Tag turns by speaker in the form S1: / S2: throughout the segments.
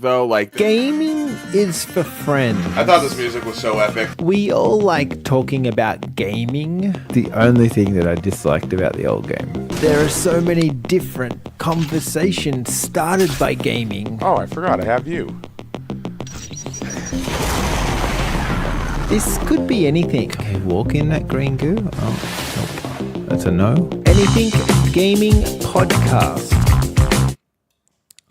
S1: though. Like,
S2: Gaming is for friends.
S1: I thought this music was so epic.
S2: We all like talking about gaming. The only thing that I disliked about the old game. There are so many different conversations started by gaming.
S1: Oh, I forgot. I have you.
S2: This could be anything. Okay, walk in that green goo. Oh, nope. That's a no. Anything Gaming Podcast.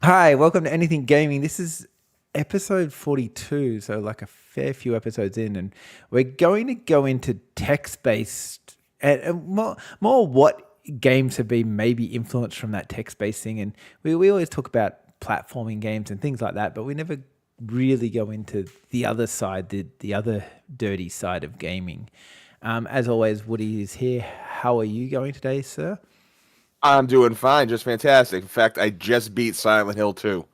S2: Hi, welcome to Anything Gaming. This is episode 42, so like a fair few episodes in, and we're going to go into text-based and more what games have been maybe influenced from that text-based thing. And we always talk about platforming games and things like that, but we never really go into the other side, the other dirty side of gaming. As always, Woody is here. How are you going today, sir?
S1: I'm doing fine, just fantastic. In fact, I just beat Silent Hill 2.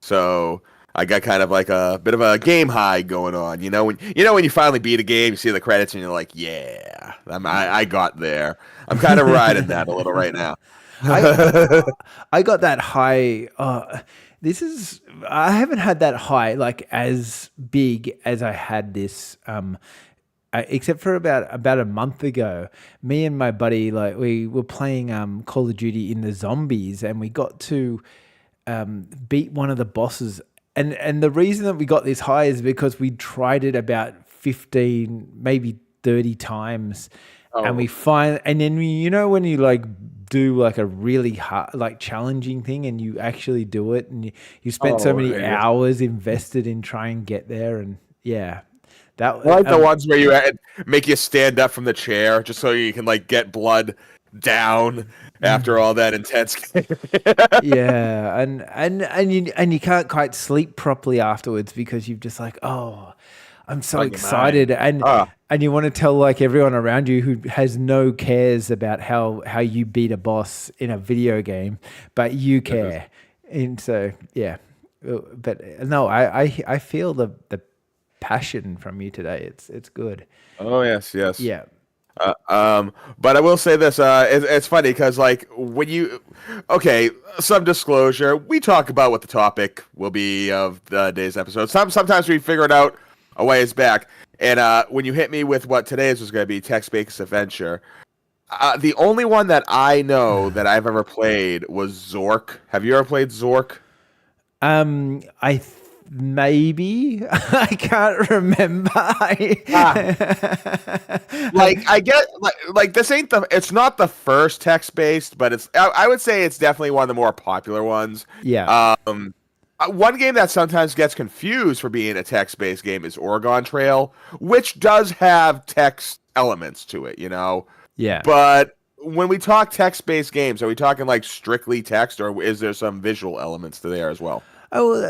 S1: So I got kind of like a bit of a game high going on. You know when you finally beat a game, you see the credits and you're like, yeah, I got there. I'm kind of riding that a little right now.
S2: I got that high. I haven't had that high like as big as I had this. Except for about a month ago, me and my buddy, like we were playing Call of Duty in the zombies, and we got to beat one of the bosses. And the reason that we got this high is because we tried it about 15, maybe 30 times, and then when you like do like a really hard, like challenging thing, and you actually do it, and you spent so many hours invested in trying to get there, and yeah. That,
S1: I like the ones where you make you stand up from the chair just so you can like get blood down after all that intense game.
S2: Yeah, and you can't quite sleep properly afterwards because you've just like, oh, I'm so excited, and you want to tell like everyone around you who has no cares about how you beat a boss in a video game, but you care, and so yeah. But no, I feel the passion from you today. It's good.
S1: Oh yes.
S2: Yeah.
S1: But I will say this. It's funny because like some disclosure. We talk about what the topic will be of the day's episode. Sometimes we figure it out a ways back. And when you hit me with what today's was going to be, text-based adventure, the only one that I know that I've ever played was Zork. Have you ever played Zork?
S2: Maybe I can't remember.
S1: Like I get like this ain't it's not the first text based, but I would say it's definitely one of the more popular ones.
S2: Yeah.
S1: One game that sometimes gets confused for being a text based game is Oregon Trail, which does have text elements to it, you know.
S2: Yeah.
S1: But when we talk text based games, are we talking like strictly text, or is there some visual elements to there as well?
S2: Oh,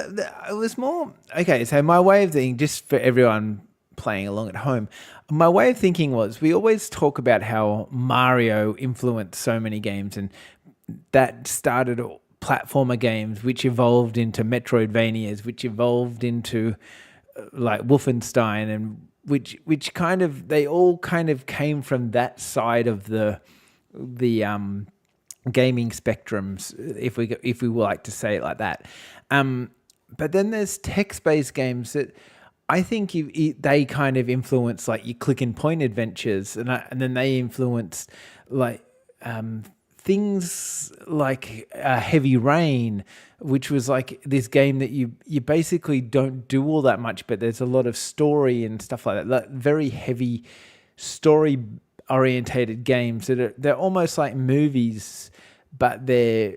S2: it was more... Okay, so my way of thinking, just for everyone playing along at home, my way of thinking was we always talk about how Mario influenced so many games, and that started platformer games, which evolved into Metroidvanias, which evolved into like Wolfenstein, and which kind of... They all kind of came from that side of the gaming spectrums, if we would like to say it like that. But then there's text-based games that I think they kind of influence like your click and point adventures, and then they influence like things like Heavy Rain, which was like this game that you basically don't do all that much, but there's a lot of story and stuff like that. Like very heavy story orientated games they're almost like movies, but they're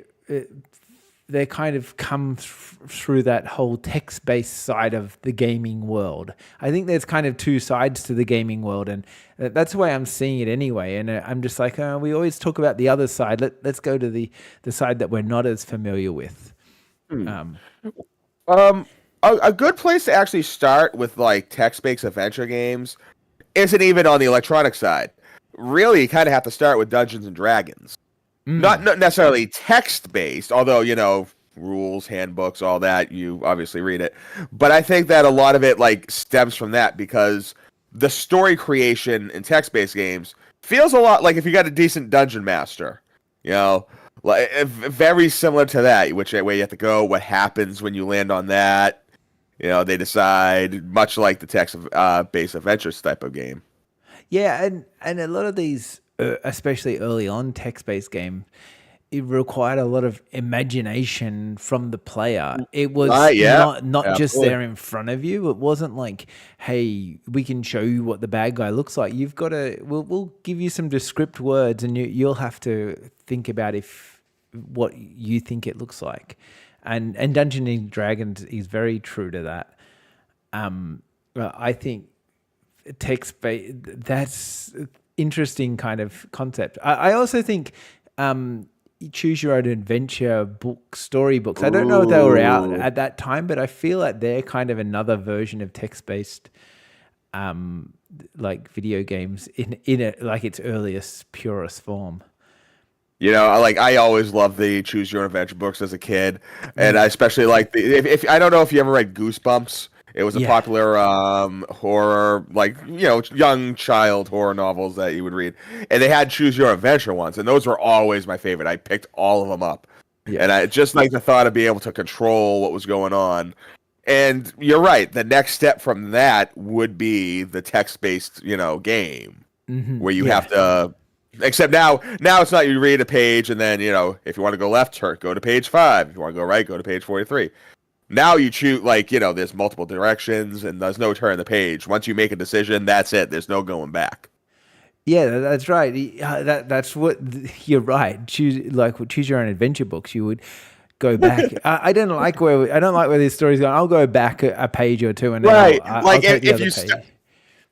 S2: kind of come through that whole text-based side of the gaming world. I think there's kind of two sides to the gaming world, and that's the way I'm seeing it anyway. And I'm just like, we always talk about the other side. Let's go to the side that we're not as familiar with.
S1: A good place to actually start with like text-based adventure games isn't even on the electronic side. Really, you kind of have to start with Dungeons and Dragons. Not necessarily text-based, although, rules, handbooks, all that, you obviously read it. But I think that a lot of it, like, stems from that, because the story creation in text-based games feels a lot like if you got a decent dungeon master, like very similar to that, which way you have to go, what happens when you land on that. They decide, much like the text-based adventures type of game.
S2: Yeah, and a lot of these, especially early on text-based games, it required a lot of imagination from the player. It was
S1: Yeah,
S2: not just
S1: absolutely.
S2: there in front of you. It wasn't like, hey, we can show you what the bad guy looks like. You've got to. We'll give you some descript words, and you'll have to think about what you think it looks like. And Dungeons and Dragons is very true to that. I think text-based, that's interesting kind of concept. I also think choose your own adventure storybooks. I don't know if they were out at that time, but I feel like they're kind of another version of text-based like video games in like its earliest, purest form.
S1: I always loved the choose your own adventure books as a kid, and I especially like if I don't know if you ever read Goosebumps. It was a popular horror, young child horror novels that you would read. And they had Choose Your Adventure ones, and those were always my favorite. I picked all of them up. Yeah. And I just like the thought of being able to control what was going on. And you're right. The next step from that would be the text-based, game, where you have to... Except now it's not you read a page, and then, if you want to go left, go to page 5. If you want to go right, go to page 43. Now you choose, there's multiple directions and there's no turn the page. Once you make a decision, that's it. There's no going back.
S2: Yeah, that's right. That's what you're right. Choose your own adventure books. You would go back. I don't like where this story's going. I'll go back a page or two and then I'll take the other page.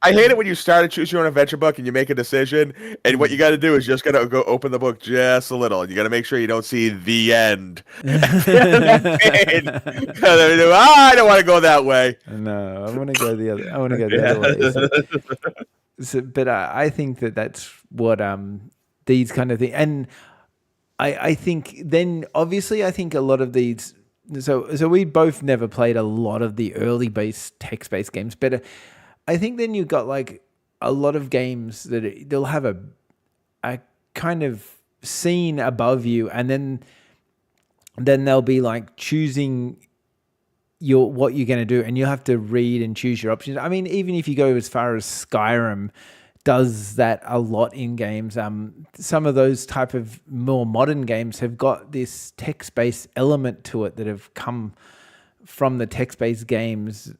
S1: I hate it when you start to choose your own adventure book and you make a decision, and what you got to do is just got to go open the book just a little, and you got to make sure you don't see the end. I don't want to go that way.
S2: No, I want to go the other. I want to go the other way. But I think that's what these kind of things, and I think then obviously I think a lot of these. So we both never played a lot of the early text-based games, but. I think then you've got a lot of games that they'll have a kind of scene above you, and then they'll be choosing what you're going to do, and you'll have to read and choose your options. I mean, even if you go as far as Skyrim does that a lot in games, some of those type of more modern games have got this text-based element to it that have come from the text-based games.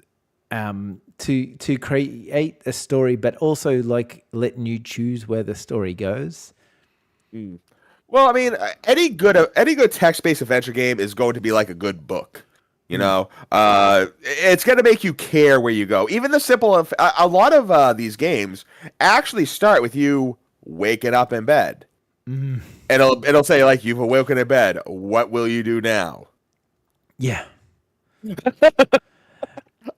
S2: To create a story, but also letting you choose where the story goes.
S1: Well, I mean, any good text-based adventure game is going to be like a good book. It's going to make you care where you go. Even the simple, a lot of these games actually start with you waking up in bed, and it'll say you've awoken in bed. What will you do now?
S2: Yeah.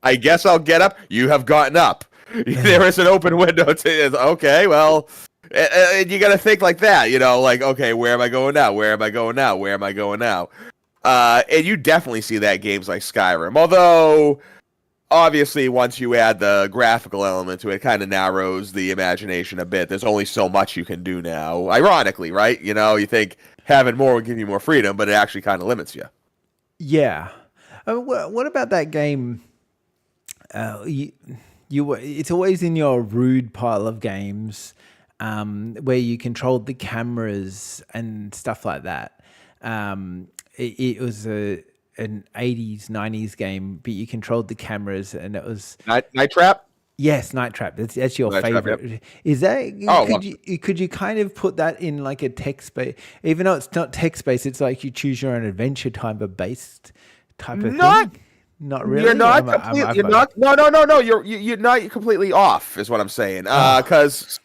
S1: I guess I'll get up. You have gotten up. There is an open window. Okay, well, and you got to think like that, okay, where am I going now? Where am I going now? Where am I going now? And you definitely see that in games like Skyrim. Although, obviously, once you add the graphical element to it, it kind of narrows the imagination a bit. There's only so much you can do now. Ironically, right? You think having more would give you more freedom, but it actually kind of limits you.
S2: Yeah. What about that game? It's always in your rude pile of games where you controlled the cameras and stuff like that. It was an 80s, 90s game, but you controlled the cameras, and it was
S1: Night Trap.
S2: Yes, Night Trap. That's your favorite. Yep. Is that? Could you kind of put that in a text based? Even though it's not text based, it's you choose your own adventure type of thing. Not really.
S1: You're not. You're not. No. You're not completely off, is what I'm saying. Because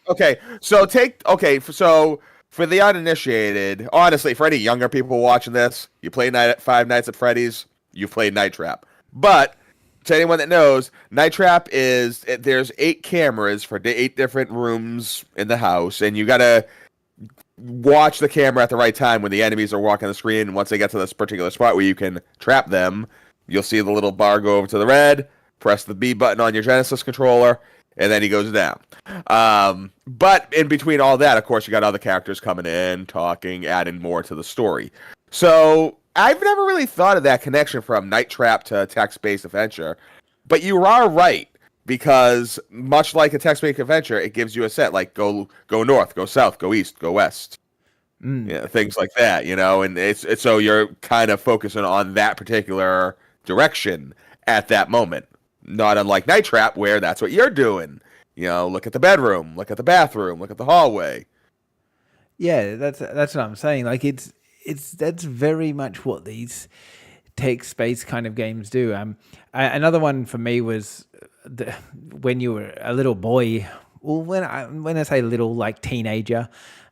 S1: so for the uninitiated, honestly, for any younger people watching this, you play Five Nights at Freddy's, you've played Night Trap. But to anyone that knows, Night Trap there's 8 cameras for 8 different rooms in the house, and you gotta watch the camera at the right time when the enemies are walking the screen. And once they get to this particular spot where you can trap them, you'll see the little bar go over to the red, press the B button on your Genesis controller, and then he goes down. But in between all that, of course, you got other characters coming in, talking, adding more to the story. So I've never really thought of that connection from Night Trap to text-based adventure, but you are right because much like a text-based adventure, it gives you a set like go north, go south, go east, go west. Yeah, things like that, and it's so you're kind of focusing on that particular direction at that moment. Not unlike Night Trap, where that's what you're doing. Look at the bedroom, look at the bathroom, look at the hallway.
S2: Yeah, that's what I'm saying. Like that's very much what these text-based kind of games do. Another one for me was when you were a little boy. Well, when I say little, like teenager,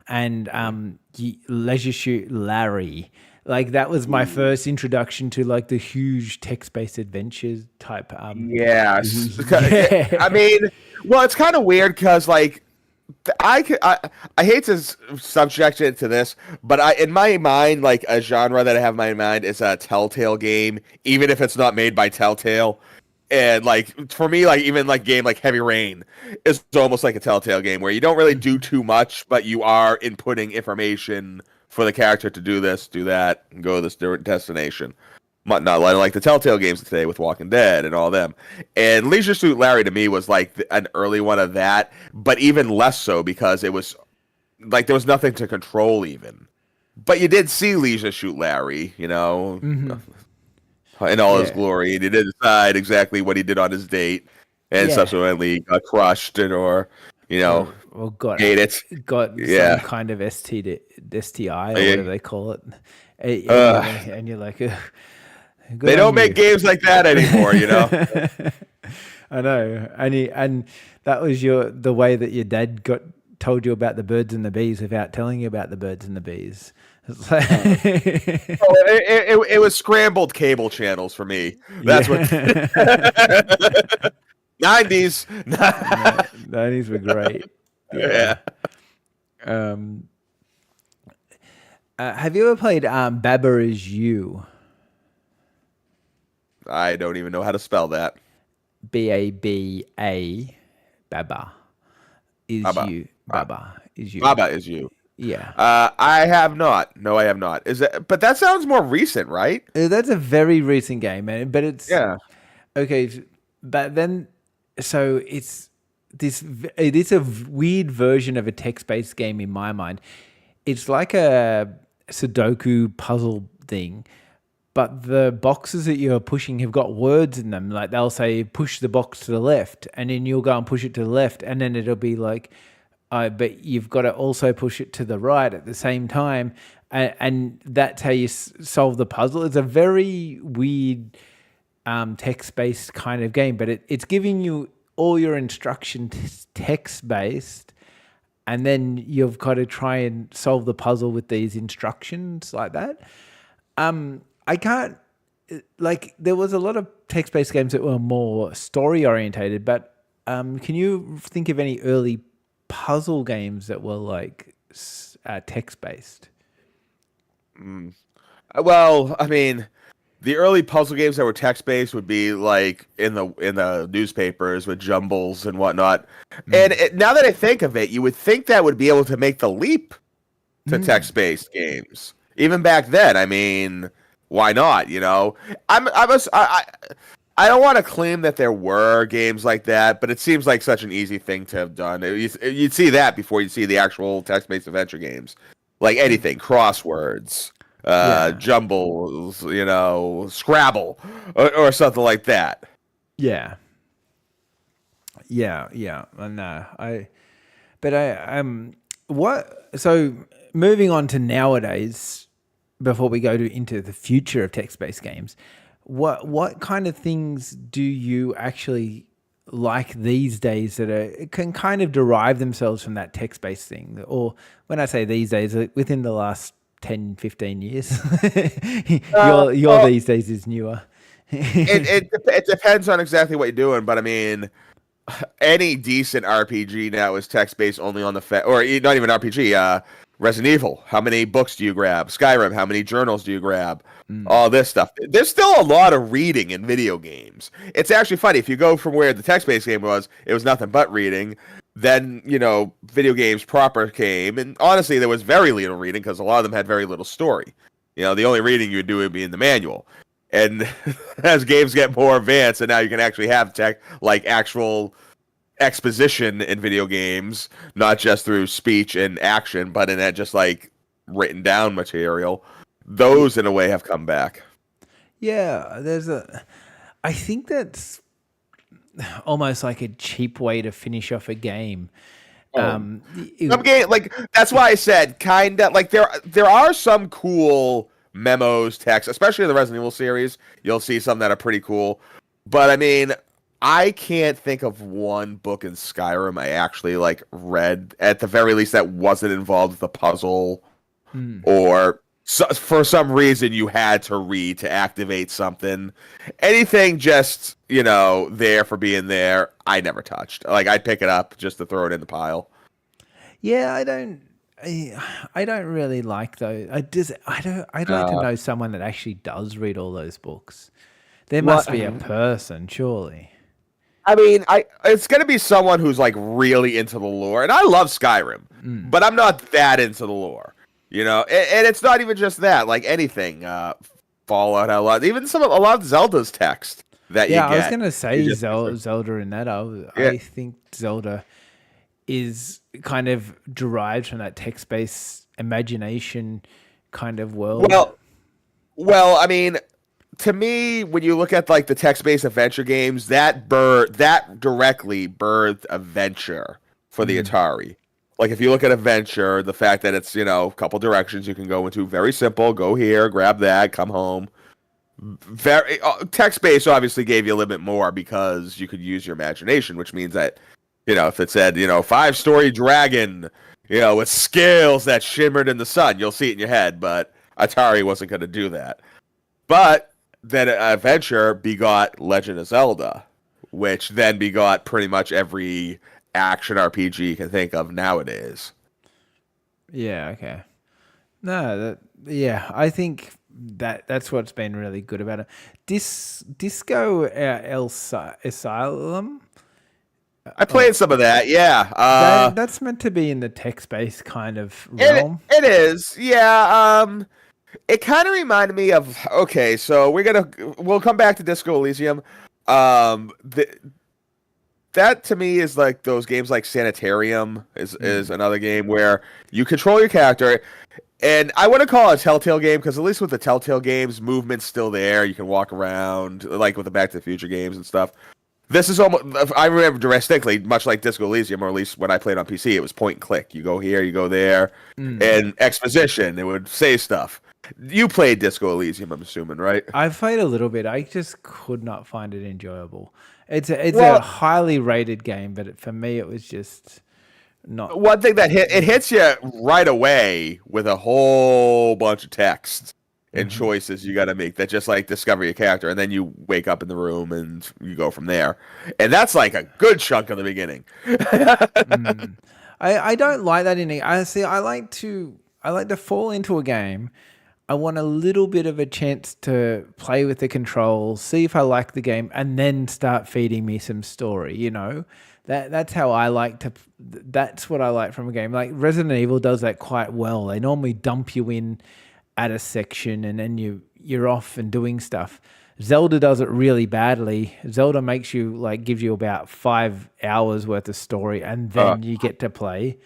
S2: and Leisure Suit Larry. Like that was my first introduction to like the huge text-based adventures type.
S1: Yes,
S2: yeah.
S1: I mean, well, it's kind of weird because like I hate to subject it to this, but in my mind, like a genre that I have in my mind is a Telltale game, even if it's not made by Telltale. And like for me, like even like game like Heavy Rain is almost like a Telltale game where you don't really do too much, but you are inputting information for the character to do this, do that, and go to this different destination. Not like the Telltale games today with Walking Dead and all them. And Leisure Suit Larry to me was like an early one of that, but even less so because it was like there was nothing to control even. But you did see Leisure Suit Larry, in all his glory, and he did decide exactly what he did on his date, and subsequently got crushed or
S2: got
S1: ate it.
S2: Got some kind of STI or whatever they call it, and you're like,
S1: they don't make games like that anymore,
S2: I know, and that was the way that your dad told you about the birds and the bees without telling you about the birds and the bees.
S1: It was scrambled cable channels for me. That's what 90s.
S2: 90s were great.
S1: Yeah.
S2: Have you ever played Baba Is You?
S1: I don't even know how to spell that.
S2: Baba. Baba is
S1: Baba.
S2: you. Baba is you.
S1: Baba is you.
S2: Yeah.
S1: I have not. No, I have not. But that sounds more recent, right?
S2: That's a very recent game, man. But it's okay. But then, so it is a weird version of a text-based game in my mind. It's like a Sudoku puzzle thing, but the boxes that you're pushing have got words in them. Like they'll say, push the box to the left, and then you'll go and push it to the left, and then it'll be like, but you've got to also push it to the right at the same time. And that's how you solve the puzzle. It's a very weird text-based kind of game, but it's giving you all your instructions text-based, and then you've got to try and solve the puzzle with these instructions like that. I can't, like, there was a lot of text-based games that were more story-orientated, but can you think of any early puzzle games that were like text-based?
S1: Well, I mean, the early puzzle games that were text-based would be like in the newspapers with jumbles and whatnot. And now that I think of it, you would think that would be able to make the leap to text-based games. Even back then, I mean, why not? I don't want to claim that there were games like that, but it seems like such an easy thing to have done. You'd see that before you'd see the actual text-based adventure games. Like anything, crosswords, jumbles, Scrabble, or something like that.
S2: Yeah. And so moving on to nowadays, before we go into the future of text-based games, what kind of things do you actually like these days that can kind of derive themselves from that text-based thing? Or when I say these days, within the last 10, 15 years, your these days is newer.
S1: It depends on exactly what you're doing, but I mean, any decent RPG now is text-based only on the or not even RPG. Resident Evil, how many books do you grab? Skyrim, how many journals do you grab?
S2: Mm.
S1: All this stuff. There's still a lot of reading in video games. It's actually funny. If you go from where the text-based game was, it was nothing but reading. Then, video games proper came. And honestly, there was very little reading because a lot of them had very little story. The only reading you would do would be in the manual. And as games get more advanced, and now you can actually have actual exposition in video games, not just through speech and action, but in that just written down material. Those in a way have come back.
S2: Yeah, I think that's almost like a cheap way to finish off a game.
S1: Some game, that's why I said kind of there are some cool memos, text, especially in the Resident Evil series. You'll see some that are pretty cool, but I mean, I can't think of one book in Skyrim I actually read, at the very least, that wasn't involved with a puzzle or for some reason you had to read to activate something. Anything just, there for being there, I never touched. I'd pick it up just to throw it in the pile.
S2: Yeah, I don't really like those. I'd like to know someone that actually does read all those books. There must be a person, surely.
S1: I mean, it's gonna be someone who's really into the lore, and I love Skyrim, but I'm not that into the lore, And it's not even just that. Anything, Fallout, a lot, even a lot of Zelda's text that you get.
S2: I was gonna say Zelda in that. I think Zelda is kind of derived from that text-based imagination kind of world.
S1: Well, I mean, to me, when you look at the text-based adventure games, that directly birthed adventure for the Atari. If you look at adventure, the fact that it's a couple directions you can go into, very simple. Go here, grab that, come home. Very text-based obviously gave you a little bit more because you could use your imagination, which means that if it said 5-story dragon, with scales that shimmered in the sun, you'll see it in your head. But Atari wasn't going to do that. But then adventure begot Legend of Zelda, which then begot pretty much every action RPG you can think of nowadays.
S2: Yeah, okay. No, I think that's what's been really good about it. Disco Asylum.
S1: I played some of that, yeah.
S2: That's meant to be in the text-based kind of realm.
S1: It is, yeah. It kind of reminded me of, okay, so we'll come back to Disco Elysium. That to me is those games like Sanitarium is another game where you control your character, and I wouldn't call it a Telltale game because at least with the Telltale games, movement's still there. You can walk around with the Back to the Future games and stuff. This is almost, I remember distinctly, much like Disco Elysium, or at least when I played on PC, it was point and click. You go here, you go there, and exposition, it would say stuff. You played Disco Elysium, I'm assuming, right?
S2: I played a little bit. I just could not find it enjoyable. It's a highly rated game, but for me, it was just not.
S1: One thing that hits you right away with a whole bunch of text and choices you got to make that just discover your character, and then you wake up in the room and you go from there. And that's a good chunk of the beginning.
S2: I don't like that in it. I like to fall into a game. I want a little bit of a chance to play with the controls, see if I like the game, and then start feeding me some story, That's how I like to. That's what I like from a game. Like Resident Evil does that quite well. They normally dump you in at a section and then you're off and doing stuff. Zelda does it really badly. Zelda makes you gives you about 5 hours worth of story and then you get to play.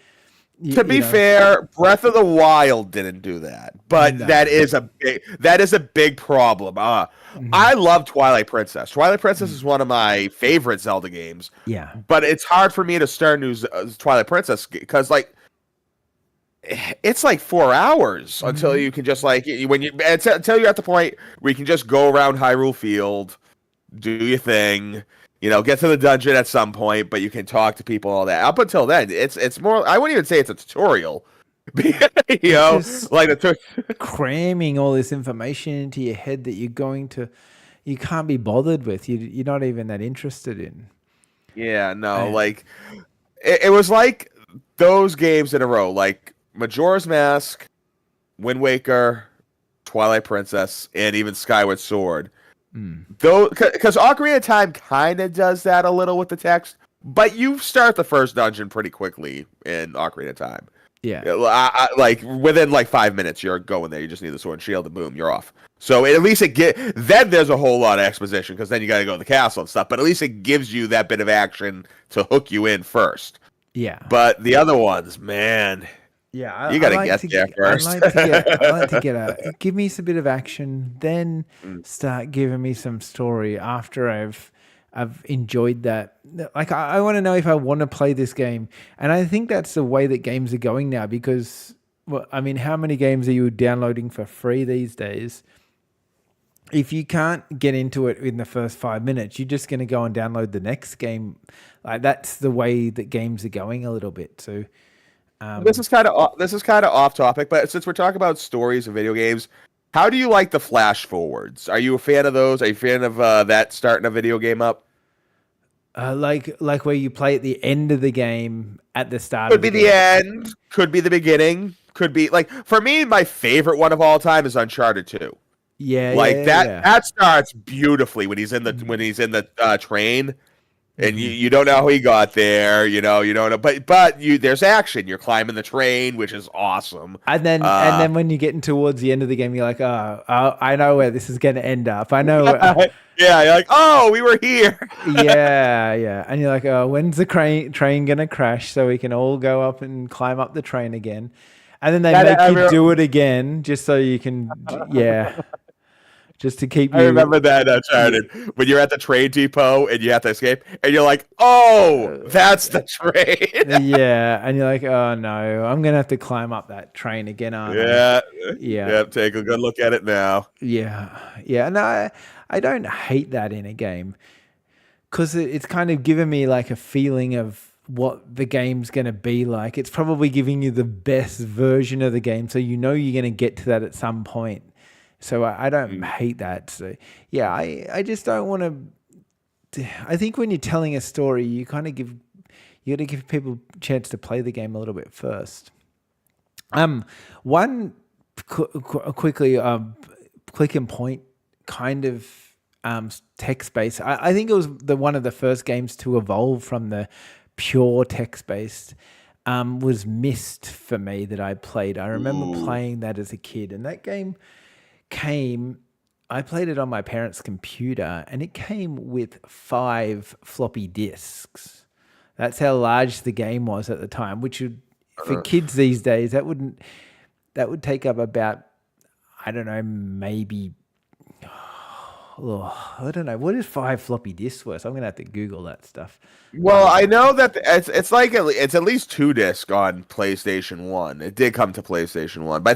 S1: To be fair, Breath of the Wild didn't do that, but that is a big problem. I love Twilight Princess. Twilight Princess is one of my favorite Zelda games.
S2: Yeah,
S1: but it's hard for me to start new Twilight Princess because it's 4 hours until you can just until you're at the point where you can just go around Hyrule Field, do your thing. Get to the dungeon at some point, but you can talk to people, all that. Up until then, it's more. I wouldn't even say it's a tutorial.
S2: Cramming all this information into your head that you can't be bothered with. You're not even that interested in.
S1: Yeah, no, it was like those games in a row. Majora's Mask, Wind Waker, Twilight Princess, and even Skyward Sword. Though, because Ocarina of Time kind of does that a little with the text, but you start the first dungeon pretty quickly in Ocarina of Time.
S2: Yeah.
S1: Like within like 5 minutes, you're going there. You just need the sword and shield, and boom, you're off. So at least then there's a whole lot of exposition because then you got to go to the castle and stuff. But at least it gives you that bit of action to hook you in first.
S2: Yeah.
S1: But the other ones, man.
S2: Yeah,
S1: you got to get there first.
S2: I like to get give me some bit of action, then start giving me some story after I've enjoyed that. Like I want to know if I want to play this game, and I think that's the way that games are going now. Because, well, I mean, how many games are you downloading for free these days? If you can't get into it in the first 5 minutes, you're just going to go and download the next game. Like that's the way that games are going a little bit. So.
S1: This is kind of off topic, but since we're talking about stories of video games, how do you like the flash forwards? Are you a fan of those? Are you a fan of that starting a video game up?
S2: Like where you play at the end of the game at the start.
S1: Could be the end, could be the beginning, could be like for me, my favorite one of all time is Uncharted 2.
S2: Yeah,
S1: like that starts beautifully when he's in the train. And you don't know how he got there, you don't know, but there's action. You're climbing the train, which is awesome.
S2: And then when you're getting towards the end of the game, you're like, oh, I know where this is going to end up. I know.
S1: Yeah, you're like, oh, we were here.
S2: yeah, and you're like, oh, when's the train going to crash so we can all go up and climb up the train again? And then they make you do it again just so you can, just to keep you.
S1: I remember that Uncharted when you're at the train depot and you have to escape, and you're like, "Oh, that's the train."
S2: Yeah, and you're like, "Oh no, I'm gonna have to climb up that train again, aren't I?" Yeah.
S1: Take a good look at it now.
S2: Yeah. And I don't hate that in a game because it's kind of given me like a feeling of what the game's gonna be like. It's probably giving you the best version of the game, so you know you're gonna get to that at some point. So I don't hate that. So yeah, I just don't want to. I think when you're telling a story, you got to give people a chance to play the game a little bit first. One quickly click and point kind of text based. I think it was one of the first games to evolve from the pure text based. Was Myst for me that I played. I remember playing that as a kid, and that game. I played it on my parents' computer, and it came with 5 floppy disks. That's how large the game was at the time, which would, for kids these days, that would take up about, I don't know, maybe, I don't know, what is 5 floppy disks worth? I'm going to have to Google that stuff.
S1: Well, I know that it's at least 2 discs on PlayStation 1. It did come to PlayStation 1, but I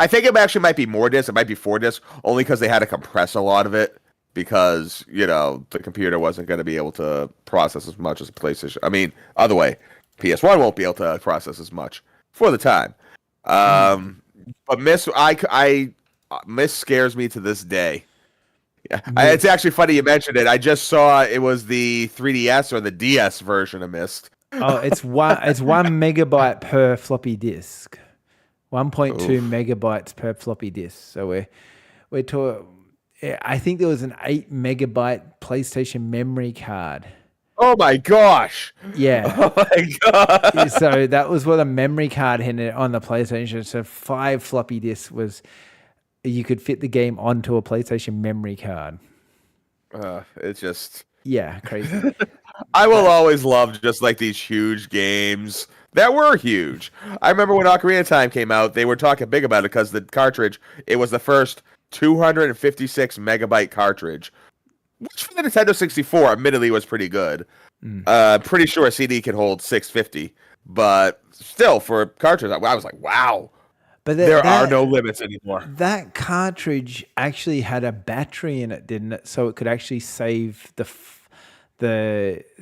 S1: think it actually might be more discs. It might be 4 discs, only because they had to compress a lot of it because the computer wasn't going to be able to process as much as PlayStation. I mean, other way, PS1 won't be able to process as much for the time. But Myst scares me to this day. Yeah. It's actually funny you mentioned it. I just saw it was the 3DS or the DS version of Myst.
S2: Oh, it's 1 megabyte per floppy disk, 1.2 megabytes per floppy disk. So we're talking. I think there was an 8 megabyte PlayStation memory card.
S1: Oh my gosh!
S2: Yeah.
S1: Oh my god!
S2: So that was what a memory card had on the PlayStation. So 5 floppy disks was. You could fit the game onto a PlayStation memory card.
S1: It's just...
S2: Yeah, crazy.
S1: I will always love just like these huge games that were huge. I remember when Ocarina of Time came out, they were talking big about it because the cartridge, it was the first 256 megabyte cartridge, which for the Nintendo 64, admittedly, was pretty good. Pretty sure a CD can hold 650, but still, for a cartridge, I was like, wow. But there are no limits anymore.
S2: That cartridge actually had a battery in it, didn't it? So it could actually save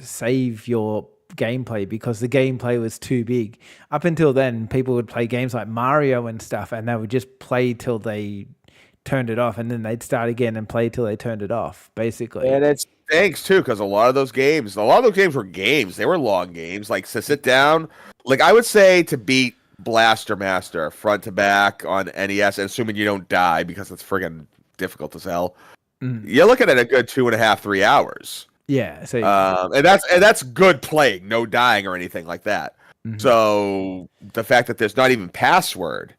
S2: save your gameplay because the gameplay was too big. Up until then, people would play games like Mario and stuff, and they would just play till they turned it off, and then they'd start again and play till they turned it off, basically.
S1: And it's thanks too, because a lot of those games were games. They were long games. Like to sit down, like I would say to beat Blaster Master, front to back on NES, and assuming you don't die because it's friggin' difficult to sell, you're looking at a good 2.5, 3 hours.
S2: Yeah. So
S1: And that's good playing, no dying or anything like that. So the fact that there's not even password,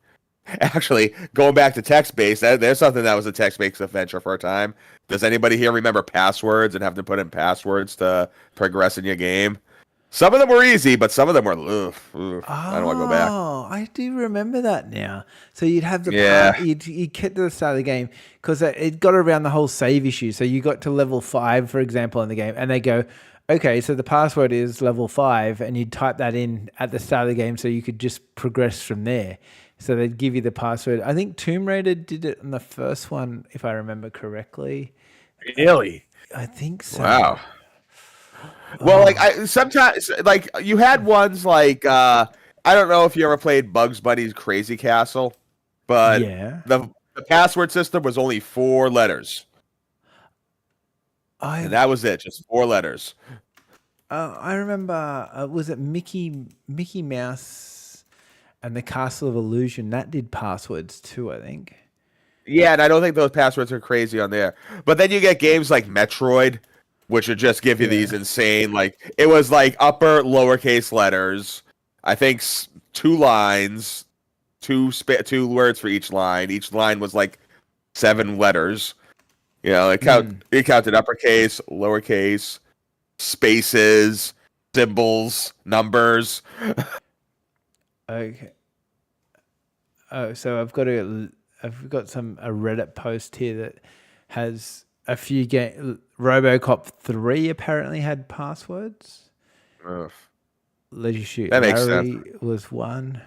S1: actually going back to text-based, there's something that was a text-based adventure for a time. Does anybody here remember passwords and have to put in passwords to progress in your game? Some of them were easy, but some of them were, I don't want to go back.
S2: Oh, I do remember that now. So you'd have the
S1: Yeah.
S2: you'd get to the start of the game because it got around the whole save issue. So you got to level 5, for example, in the game, and they go, okay, so the password is level 5, and you'd type that in at the start of the game so you could just progress from there. So they'd give you the password. I think Tomb Raider did it on the first one, if I remember correctly.
S1: Really?
S2: I think so.
S1: Wow. Well, like sometimes, like you had ones like I don't know if you ever played Bugs Bunny's Crazy Castle, but
S2: Yeah.
S1: the password system was only 4 letters, and that was it, just 4 letters.
S2: I remember, was it Mickey Mouse and the Castle of Illusion? That did passwords too, I think.
S1: Yeah, and I don't think those passwords are crazy on there. But then you get games like Metroid, which would just give you these insane, like it was like upper lowercase letters. I think 2 lines, two words for each line. Each line was like 7 letters. You know, it counted uppercase, lowercase, spaces, symbols, numbers.
S2: Okay. Oh, so I've got a Reddit post here that has a few RoboCop 3 apparently had passwords.
S1: Ugh.
S2: Leisure Suit
S1: That makes
S2: Larry was one.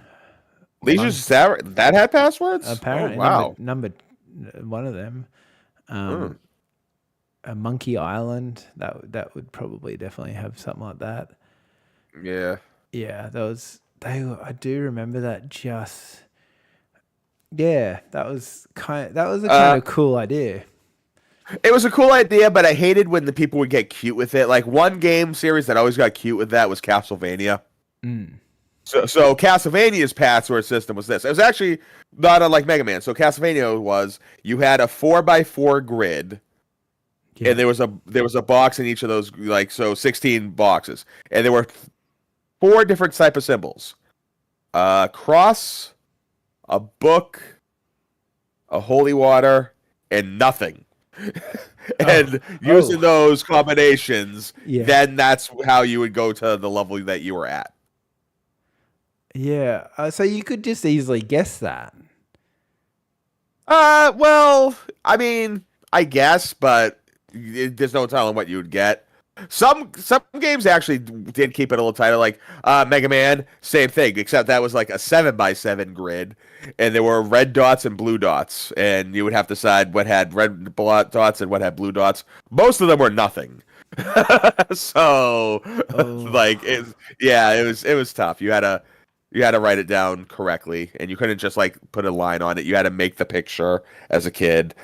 S1: Leisure Suit that had passwords?
S2: Apparently,
S1: wow.
S2: number one of them. A Monkey Island that would probably definitely have something like that.
S1: Yeah.
S2: Yeah, I do remember that. Just that was a kind of cool idea.
S1: It was a cool idea, but I hated when the people would get cute with it. Like one game series that always got cute with that was Castlevania. So Castlevania's password system was this. It was actually not unlike Mega Man. So Castlevania was you had a 4x4 grid, and there was a box in each of those, like 16 boxes, and there were 4 different type of symbols: cross, a book, a holy water, and nothing. And using those combinations, then that's how you would go to the level that you were at.
S2: Yeah, so you could just easily guess that.
S1: Well, I mean, I guess, but there's no telling what you would get. Some games actually did keep it a little tighter, like Mega Man, same thing, except that was like a 7x7 grid, and there were red dots and blue dots, and you would have to decide what had red dots and what had blue dots. Most of them were nothing. So, like, it was tough. You had to write it down correctly, and you couldn't just like put a line on it. You had to make the picture as a kid.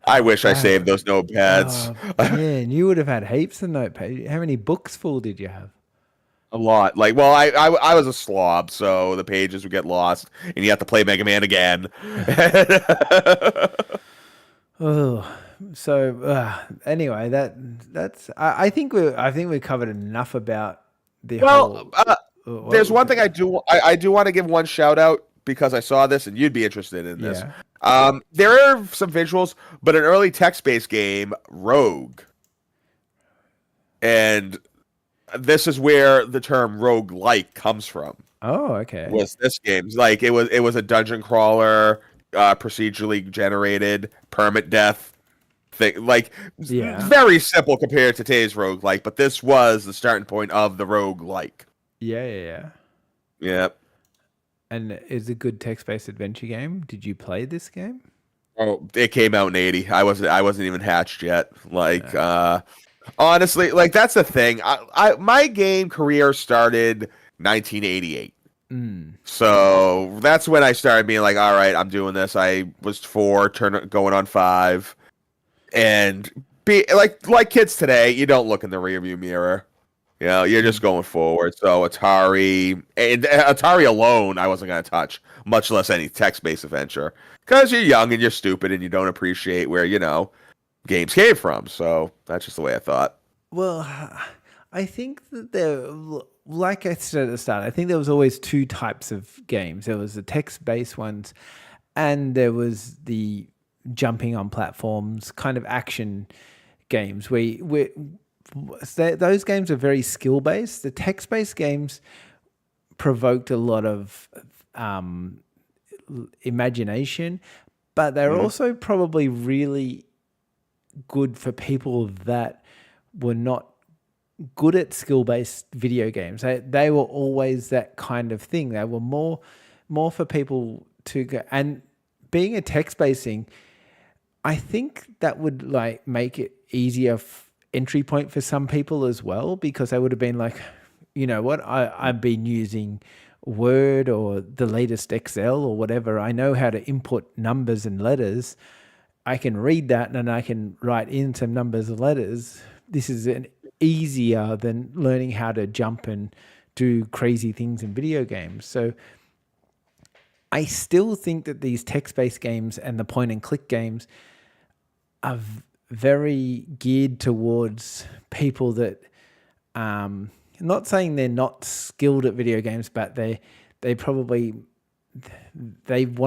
S1: I wish I saved those notepads.
S2: Man, you would have had heaps of notepads. How many books full did you have?
S1: A lot. Like, well, I was a slob, so the pages would get lost, and you have to play Mega Man again.
S2: Anyway, that's. I think we covered enough about the
S1: whole. There's one thing I do want to give one shout out, because I saw this and you'd be interested in this. Yeah. There are some visuals, but an early text-based game, Rogue. And this is where the term roguelike comes from.
S2: Oh, okay.
S1: Was this game. Like it was a dungeon crawler, procedurally generated, permit death thing. Like very simple compared to today's roguelike, but this was the starting point of the roguelike.
S2: Yeah.
S1: Yep.
S2: And it's a good text-based adventure game. Did you play this game?
S1: Oh, it came out in 80. I wasn't even hatched yet. Like, honestly, like that's the thing. My game career started 1988. So that's when I started being like, all right, I'm doing this. I was 4, going on 5, and be like kids today. You don't look in the rearview mirror. You know, you're just going forward. So Atari, and Atari alone, I wasn't going to touch, much less any text-based adventure, because you're young and you're stupid and you don't appreciate where games came from. So that's just the way I thought.
S2: Well, I think that like I said at the start, I think there was always two types of games. There was the text-based ones, and there was the jumping on platforms kind of action games. Those games are very skill-based. The text-based games provoked a lot of imagination, but they're also probably really good for people that were not good at skill-based video games. They were always that kind of thing. They were more for people to go. And being a text-based thing, I think that would like make it easier entry point for some people as well, because they would have been like, you know what, I've been using Word or the latest Excel or whatever. I know how to input numbers and letters. I can read that and I can write in some numbers and letters. This is easier than learning how to jump and do crazy things in video games. So I still think that these text-based games and the point-and-click games are very geared towards people that, not saying they're not skilled at video games, but they want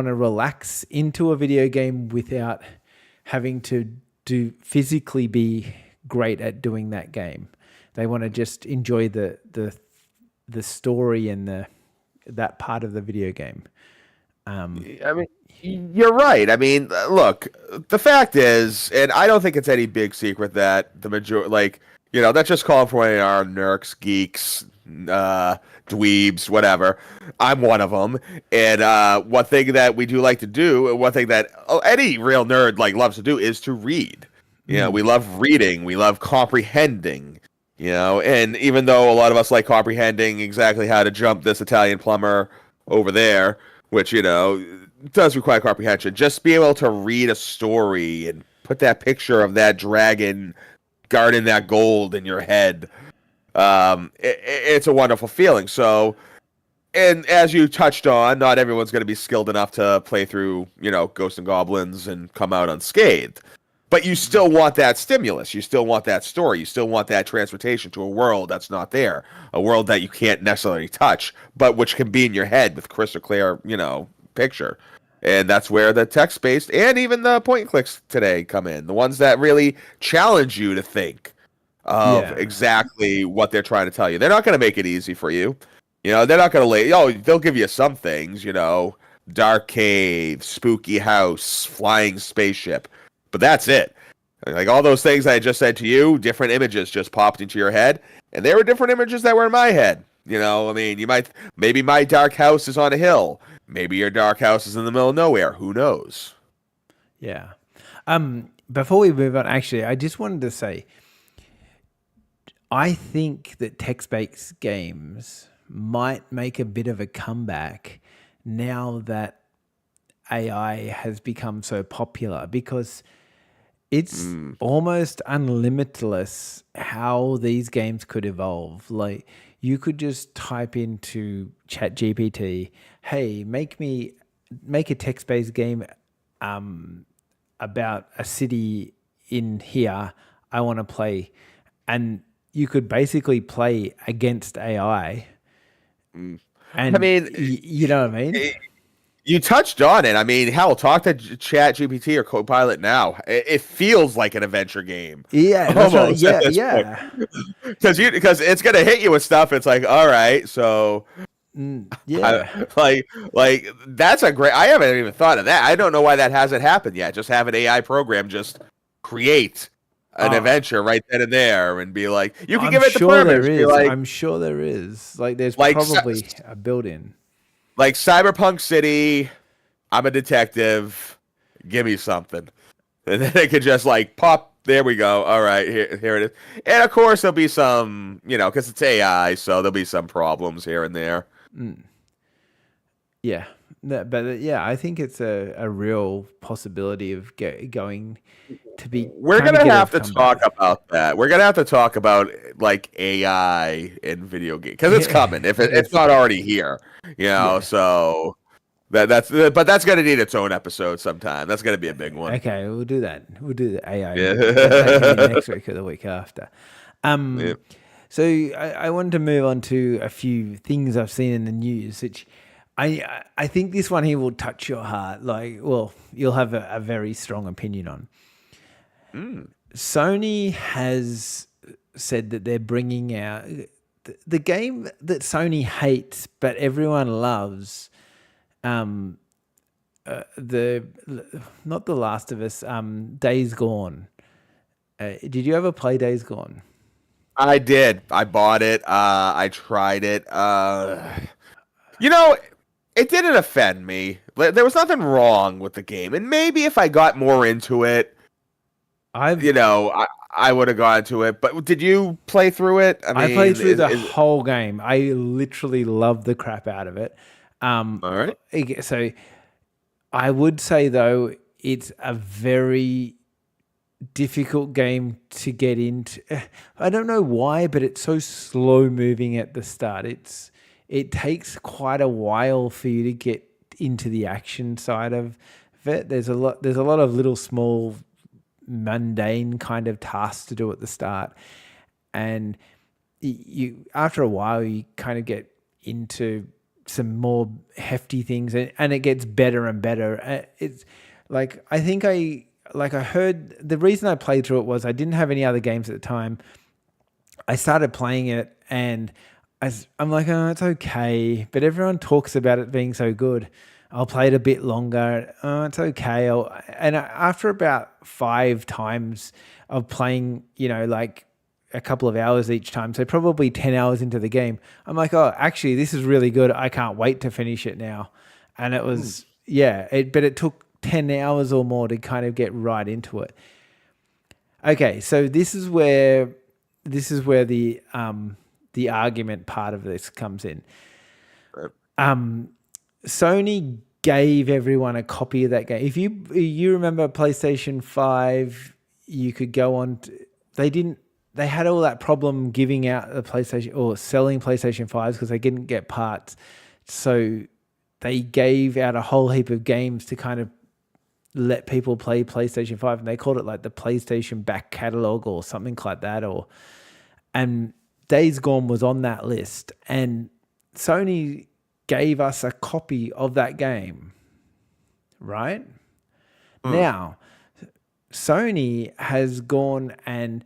S2: to relax into a video game without having to physically be great at doing that game. They want to just enjoy the story and that part of the video game.
S1: I mean, you're right. I mean, look, the fact is, and I don't think it's any big secret that the majority, that's just calling for one of our nerds, geeks, dweebs, whatever. I'm one of them. And one thing that we do like to do, one thing that any real nerd loves to do, is to read. We love reading. We love comprehending. And even though a lot of us like comprehending exactly how to jump this Italian plumber over there, which, does require comprehension, just be able to read a story and put that picture of that dragon guarding that gold in your head, it's a wonderful feeling. So, and as you touched on, not everyone's going to be skilled enough to play through, Ghosts and Goblins and come out unscathed. But you still want that stimulus. You still want that story. You still want that transportation to a world that's not there, a world that you can't necessarily touch, but which can be in your head with crystal clear, picture. And that's where the text-based and even the point-and-clicks today come in. The ones that really challenge you to think of exactly what they're trying to tell you. They're not going to make it easy for you. They're not going to they'll give you some things, dark cave, spooky house, flying spaceship. But that's it. Like all those things I just said to you, different images just popped into your head, and there were different images that were in my head. Maybe my dark house is on a hill. Maybe your dark house is in the middle of nowhere. Who knows?
S2: Yeah. Before we move on, actually, I just wanted to say, I think that text-based games might make a bit of a comeback now that AI has become so popular, because it's almost unlimitless how these games could evolve. Like, you could just type into ChatGPT, hey, make a text-based game about a city in here I want to play. And you could basically play against AI. And
S1: I mean,
S2: you know what I mean?
S1: You touched on it. I mean, hell, talk to ChatGPT or Copilot now. It feels like an adventure game.
S2: Yeah,
S1: almost.
S2: Yeah.
S1: Because it's gonna hit you with stuff. It's like, all right, so like that's a great. I haven't even thought of that. I don't know why that hasn't happened yet. Just have an AI program just create an adventure right then and there, and be like, you can give it the parameters.
S2: I'm sure there is. Like, there's probably a built-in.
S1: Like Cyberpunk City, I'm a detective. Give me something, and then it could just pop. There we go. All right, here it is. And of course, there'll be some, because it's AI, so there'll be some problems here and there.
S2: Yeah, but I think it's a real possibility of going to be.
S1: We're
S2: trying
S1: gonna
S2: get
S1: have
S2: a
S1: to
S2: comeback.
S1: talk about that. We're gonna have to talk about like AI in video games because it's coming. If it's not already here,
S2: Yeah.
S1: So but that's gonna need its own episode sometime. That's gonna be a big one.
S2: Okay, we'll do that. We'll do the AI.
S1: Yeah.
S2: That can be next week or the week after.
S1: Yeah.
S2: So I wanted to move on to a few things I've seen in the news, which I think this one here will touch your heart. Like, well, you'll have a very strong opinion on. Sony has said that they're bringing out the game that Sony hates, but everyone loves. The not The Last of Us, Days Gone. Did you ever play Days Gone?
S1: I did. I bought it. I tried it. You know, it didn't offend me. There was nothing wrong with the game, and maybe if I got more into it, I would have gone to it. But did you play through it? I
S2: played through the whole game. I literally loved the crap out of it.
S1: All right.
S2: So I would say though, it's a very difficult game to get into. I don't know why, but it's so slow moving at the start. It takes quite a while for you to get into the action side of it. There's a lot of little small mundane kind of tasks to do at the start, and you after a while you kind of get into some more hefty things, and it gets better and better. It's like I heard the reason I played through it was I didn't have any other games at the time. I started playing it and I'm like, oh, it's okay, but everyone talks about it being so good. I'll play it a bit longer. Oh, it's okay. And after about 5 times of playing, like a couple of hours each time, so probably 10 hours into the game, I'm like, oh, actually, this is really good. I can't wait to finish it now. And it was, but it took 10 hours or more to kind of get right into it. Okay, so this is where the argument part of this comes in. Sony gave everyone a copy of that game. If you remember PlayStation 5, you could go on. They had all that problem giving out the PlayStation or selling PlayStation 5s because they didn't get parts. So they gave out a whole heap of games to kind of let people play PlayStation 5, and they called it like the PlayStation back catalog or something like that. And Days Gone was on that list, and Sony gave us a copy of that game, right? Now, Sony has gone and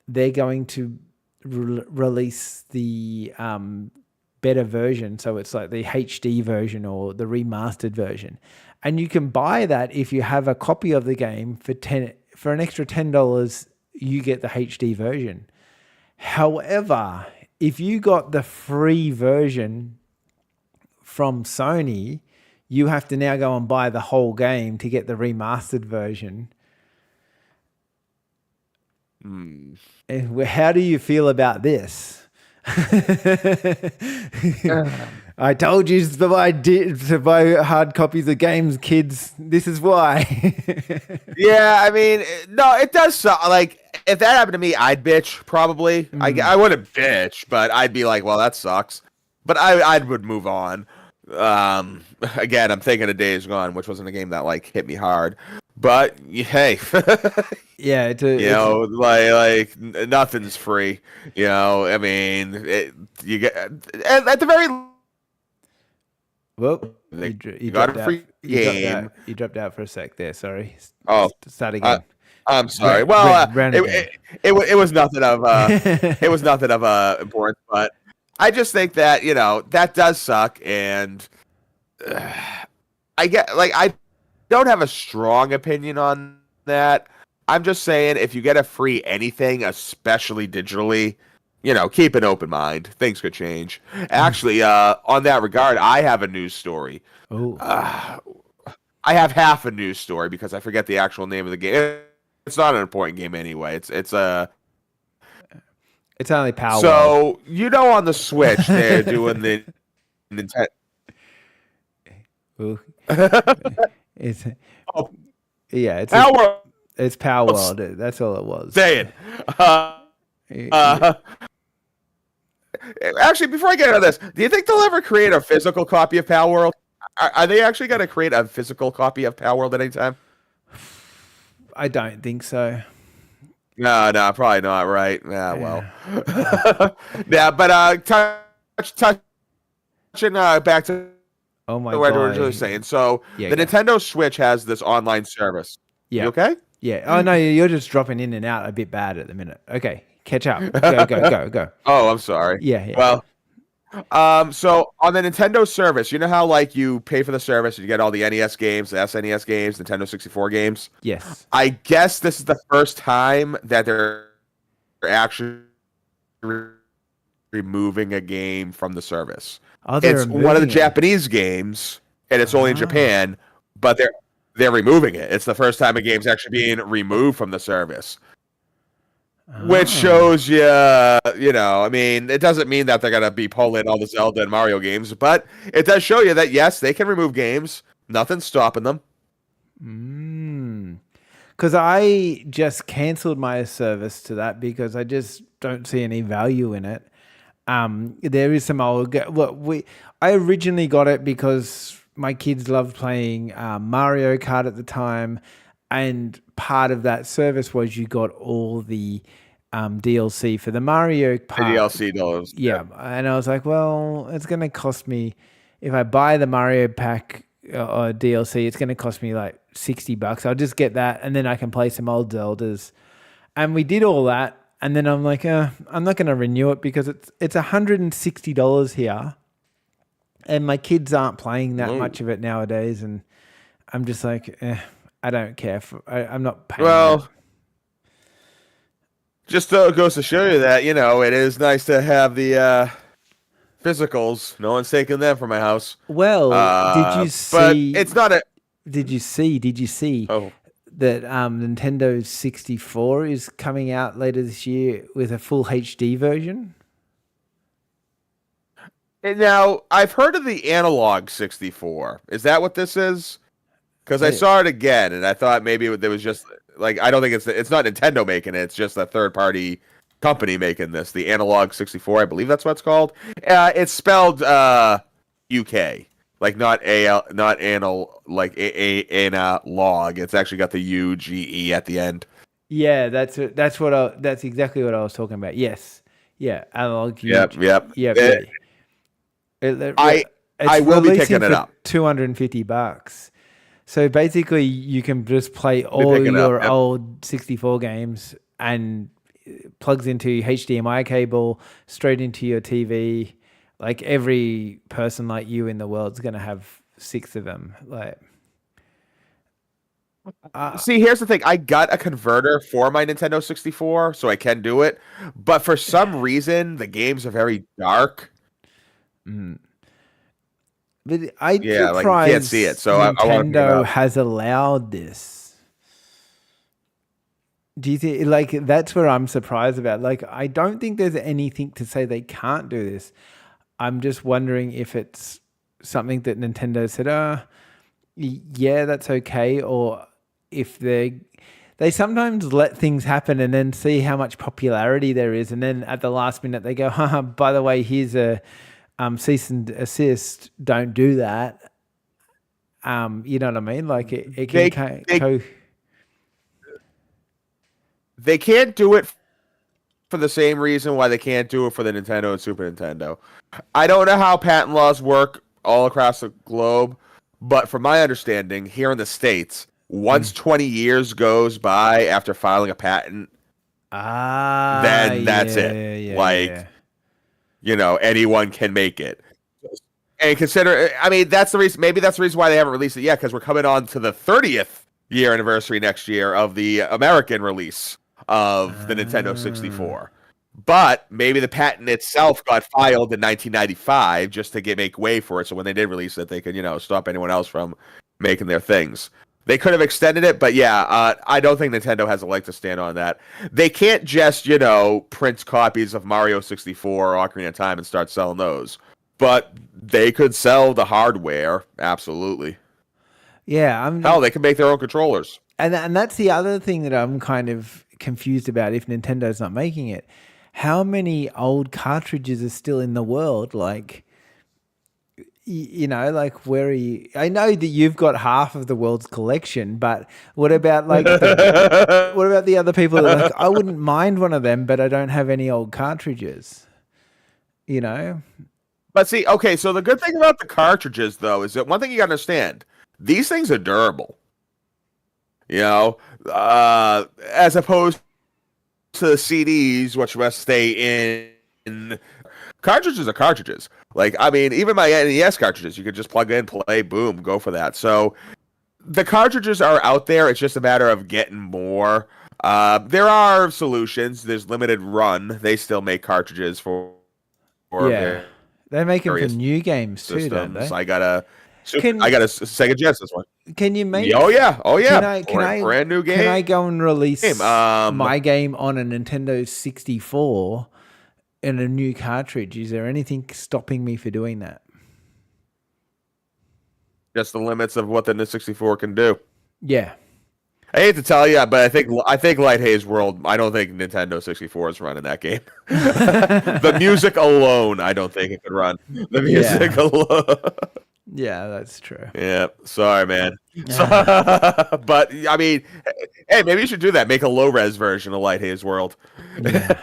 S2: they're going to release the better version. So it's like the HD version or the remastered version. And you can buy that if you have a copy of the game for an extra $10, you get the HD version. However, if you got the free version from Sony, you have to now go and buy the whole game to get the remastered version. How do you feel about this? I told you to buy hard copies of games, kids. This is why.
S1: Yeah, I mean, no, it does suck. Like, if that happened to me, I'd bitch, probably. I wouldn't bitch, but I'd be like, well, that sucks. But I would move on. Again, I'm thinking of Days Gone, which wasn't a game that, like, hit me hard. But, hey.
S2: Yeah.
S1: Like nothing's free. I mean, you get... At the very...
S2: Well, you got a free game. You dropped out for a sec there. Sorry. Start again.
S1: I'm sorry. It was nothing of importance, but I just think that that does suck, and I don't have a strong opinion on that. I'm just saying if you get a free anything, especially digitally, keep an open mind. Things could change. Actually, on that regard, I have a news story.
S2: Oh.
S1: I have half a news story because I forget the actual name of the game. It's not an important game anyway. It's
S2: only Power.
S1: So on the Switch they're doing the Nintendo.
S2: It's
S1: Power
S2: It's Power World. That's all it was.
S1: Say it. Actually, before I get into this, do you think they'll ever create a physical copy of Power World? Are they actually going to create a physical copy of Power World at any time?
S2: I don't think so.
S1: No, probably not. Right? Yeah, well. Yeah, but touching back to
S2: Oh my
S1: what I
S2: god.
S1: was really saying. So
S2: Yeah,
S1: the
S2: go.
S1: Nintendo Switch has this online service.
S2: Yeah.
S1: You okay?
S2: Yeah. Oh no, you're just dropping in and out a bit bad at the minute. Okay, catch up. Go.
S1: Oh, I'm sorry.
S2: Yeah.
S1: Well, so on the Nintendo service, you know how like you pay for the service and you get all the NES games, the SNES games, Nintendo 64 games?
S2: Yes.
S1: I guess this is the first time that they're actually removing a game from the service.
S2: Oh,
S1: It's one of the
S2: removing it.
S1: Japanese games, and it's only in Japan, but they're removing it. It's the first time a game's actually being removed from the service. Which shows you, I mean, it doesn't mean that they're going to be pulling all the Zelda and Mario games, but it does show you that, yes, they can remove games. Nothing's stopping them.
S2: Because I just cancelled my service to that because I just don't see any value in it. There is some old... I originally got it because my kids loved playing Mario Kart at the time, and part of that service was you got all the DLC for the Mario part.
S1: The DLC dollars.
S2: Yeah, and I was like, well, it's going to cost me... If I buy the Mario pack or DLC, it's going to cost me like $60. I'll just get that, and then I can play some old Zeldas. And we did all that, and then I'm like, I'm not going to renew it because it's $160 here, and my kids aren't playing that much of it nowadays, and I'm just like, I don't care. I'm not paying.
S1: Well, just goes to show you that, it is nice to have the physicals. No one's taking them from my house.
S2: Well, did you see?
S1: But it's not a...
S2: Did you see
S1: Oh.
S2: that Nintendo 64 is coming out later this year with a full HD version?
S1: Now, I've heard of the analog 64. Is that what this is? Because I saw it again, and I thought maybe there was just... Like, I don't think it's not Nintendo making it. It's just a third-party company making this. The Analog 64, I believe that's what it's called. It's spelled UK. Like, not anal, like analog. It's actually got the UGE at the end.
S2: Yeah, that's exactly what I was talking about. Yes. Yeah, analog.
S1: Yep.
S2: It's
S1: I will be
S2: releasing
S1: picking it
S2: for
S1: up.
S2: $250. So basically, you can just play all your old 64 games, and plugs into HDMI cable straight into your TV. Like, every person like you in the world is going to have 6 of them. Like,
S1: see, here's the thing. I got a converter for my Nintendo 64, so I can do it. But for some reason, the games are very dark.
S2: But I'm
S1: you
S2: surprised
S1: can't see it. So
S2: Nintendo has allowed this. Do you think, like, that's where I'm surprised about? Like, I don't think there's anything to say they can't do this. I'm just wondering if it's something that Nintendo said, yeah, that's okay, or if they sometimes let things happen and then see how much popularity there is, and then at the last minute they go, by the way, here's a cease and assist. Don't do that. You know what I mean? Like, it can
S1: they can't do it for the same reason why they can't do it for the Nintendo and Super Nintendo. I don't know how patent laws work all across the globe, but from my understanding, here in the States, once 20 years goes by after filing a patent, then that's it. Anyone can make it. And consider, I mean, that's the reason. Maybe that's the reason why they haven't released it yet, because we're coming on to the 30th year anniversary next year of the American release of the Nintendo 64. But maybe the patent itself got filed in 1995 just to make way for it. So when they did release it, they could, stop anyone else from making their things. They could have extended it, but yeah, I don't think Nintendo has a leg to stand on that. They can't just, print copies of Mario 64 or Ocarina of Time and start selling those. But they could sell the hardware, absolutely.
S2: Yeah,
S1: hell, they can make their own controllers.
S2: And that's the other thing that I'm kind of confused about if Nintendo's not making it. How many old cartridges are still in the world? Like, you know, like where are you? I know that you've got half of the world's collection, but what about like what about the other people that like I wouldn't mind one of them, but I don't have any old cartridges. You know?
S1: But see, okay, so the good thing about the cartridges, though, is that one thing you got to understand: these things are durable. You know, as opposed to the CDs, which must stay in. Cartridges are cartridges. Like, I mean, even my NES cartridges, you could just plug in, play, boom, go for that. So the cartridges are out there. It's just a matter of getting more. There are solutions. There's limited run. They still make cartridges for
S2: Yeah. They make them for
S1: various
S2: new games too, don't
S1: systems.
S2: they?
S1: I got a Sega Genesis one.
S2: Can you make?
S1: Oh yeah.
S2: Can I
S1: brand new game?
S2: Can I go and release
S1: Um,
S2: my game on a Nintendo 64 in a new cartridge? Is there anything stopping me for doing that?
S1: Just the limits of what the N64 can do.
S2: Yeah.
S1: I hate to tell you, but I think Light Haze World. I don't think Nintendo 64 is running that game. The music alone, I don't think it could run. The music alone.
S2: Yeah, that's true.
S1: Yeah, sorry, man. But I mean, hey, maybe you should do that. Make a low-res version of Light Haze World.
S2: Yeah.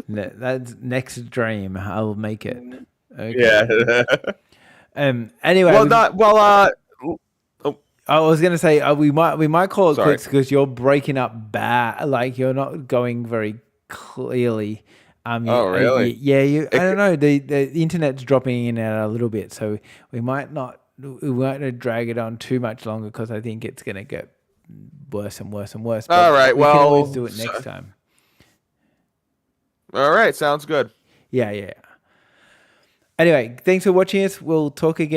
S2: That's next dream. I'll make it. Okay.
S1: Yeah.
S2: Anyway. I was gonna say we might call it quits because you're breaking up bad. Like you're not going very clearly.
S1: Oh really?
S2: I don't know. The internet's dropping in and out a little bit, so we might not drag it on too much longer because I think it's gonna get worse and worse and worse. But
S1: all right.
S2: We can always do it next time.
S1: All right. Sounds good.
S2: Yeah. Anyway, thanks for watching us. We'll talk again.